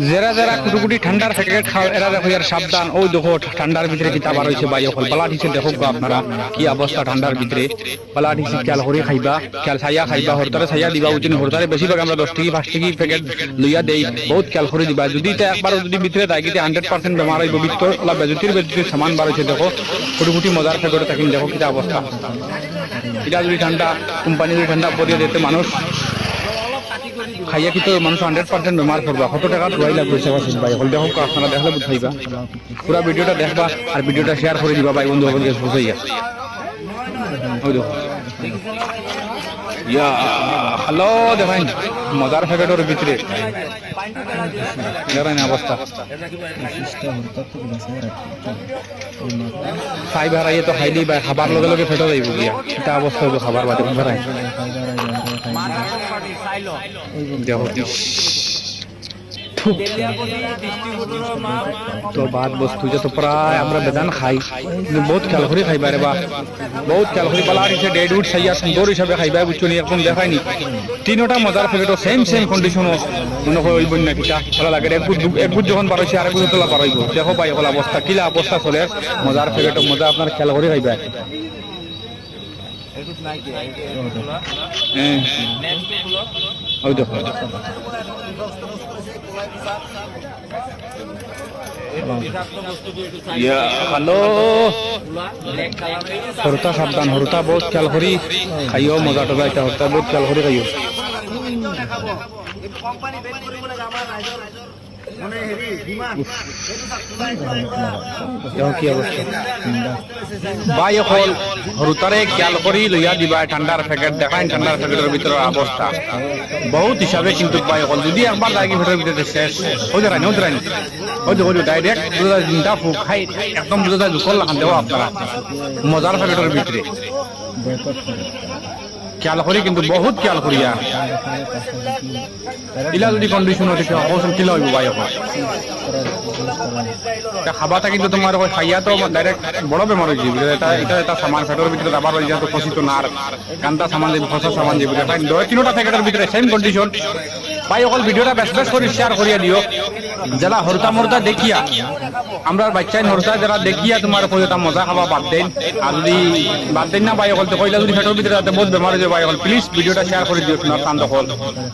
যারা যারা কুটুকুটি ঠান্ডার প্যাকেট খাও এরা দেখো আর সাবধান। ওই দেখো ঠান্ডার ভিতরে কিতা বার হয়েছে ভাই অকল বালা দিছে দেখো আপনারা কি অবস্থা ঠান্ডার ভিতরে বালা দিছে। খেয়াল করে খাইবা, খেয়াল ছাইয়া খাইবা, হরতারে ছাইয়া দিবা উচিত। হরতারে বেশিরভাগ আমরা 10 টাকা 5 টাকা প্যাকেট লইয়া দেই, বহুত খেয়াল করে দিবা। যদি এটা একবার যদি ভিতরে যায় কিন্তু 100% বেমার হইব। ভিতর ওলা বেজুতির সামান বার হয়েছে দেখো কুটুকুটি মজার প্যাকেট থাকেন দেখো কিতা অবস্থা। এটা যদি ঠান্ডা কোম্পানি যদি ঠান্ডা পরিয়ে দিতে মানুষ খাইয়া কিন্তু মানুষ 100% বেমার পড়বা। কত টাকা ধোয়াই লাগবে ভাই হল দেখো আপনারা দেখলে বুঝাইবা। পুরা ভিডিওটা দেখবা আর ভিডিওটা শেয়ার করে দিবা ভাই বন্ধু সকলকে বুঝাইয়া। ওই দেখো ইয়া হ্যালো দেখেন মজার প্যাকেটের ভিতরে দেখেন অবস্থা। খাই বেড়াইয়ে তো খাইলেই ভাই খাবার লগে লগে ফেটো যাইব গিয়া এটা অবস্থা হইব খাবার বাদে বেড়াই দেখো তো বাদ বস্তু যত প্রায় আমরা বেদান খাই কিন্তু বহুত খেয়াল করে খাইবা রে বা বহুত খেয়াল করে বালা দিছে ডেড উড সাইয়া সুন্দর হিসাবে খাইবা বুঝছো নি এখন দেখায়নি। তিনটা মজার প্যাকেটও সেম কন্ডিশনও মনে হয় ওই বন্যা কিটা ভালো লাগে। এক বুট যখন বার হয়েছে আরেক বুট তোলা বার হইব দেখো ভাই এখন অবস্থা কিলা অবস্থা চলে মজার প্যাকেটও মজা আপনার খেয়াল করে খাইবা। ওই দেখো হ্যালো হরতা সাবধান, হরতা বহুত খেয়াল করি খাইও মজা টজা এটা হরতা বহুত খেয়াল করে খাইও। কি অবস্থা ভাই এখন হরতারে খেয়াল করি লইয়া দিবা ঠান্ডার প্যাকেট দেখায় ঠান্ডার প্যাকেটের ভিতরে অবস্থা বহুত হিসাবে কিন্তু ভাই এখন যদি একবার লাগে ভিতরের ভিতরে শেষ হয়ে যায় হতে রানি হয়তো ডাইরেক্ট চিন্তা ফুক খাই একদম বুঝা জুকল লাগান দেবো আপনারা মজার প্যাকেটের ভিতরে খেয়াল করি কিন্তু বহুত খেয়াল করি আর ইলা যদি কন্ডিশন হচ্ছে অবশ্যই কিলা হইব ভাই এখন খাবাটা কিন্তু তোমার খাইয়া তো ডাইরেক্ট বড় বেমার হয়ে যাবে। এটা এটা সামান ফেটোর ভিতরে আবার হয়ে যায় তো খসিত না আর কান্তা সামান যাবে ফসা সামান যাবে তিনটা প্যাকেটের ভিতরে সেম কন্ডিশন ভাই অকল ভিডিওটা বেশ করে শেয়ার করিয়া দিও। যারা হরতা মরতা দেখিয়া আমরা বাচ্চাই হরতা যারা দেখিয়া তোমার কইতা মজা খাবা বাদ দেন আর যদি বাদ দেন না ভাই অকল তো কইলা যদি ফেটোর ভিতরে বহুত বেমার হয়ে যায় ভাই অকল প্লিজ ভিডিওটা শেয়ার করে দিও। তোমার কান্দ হল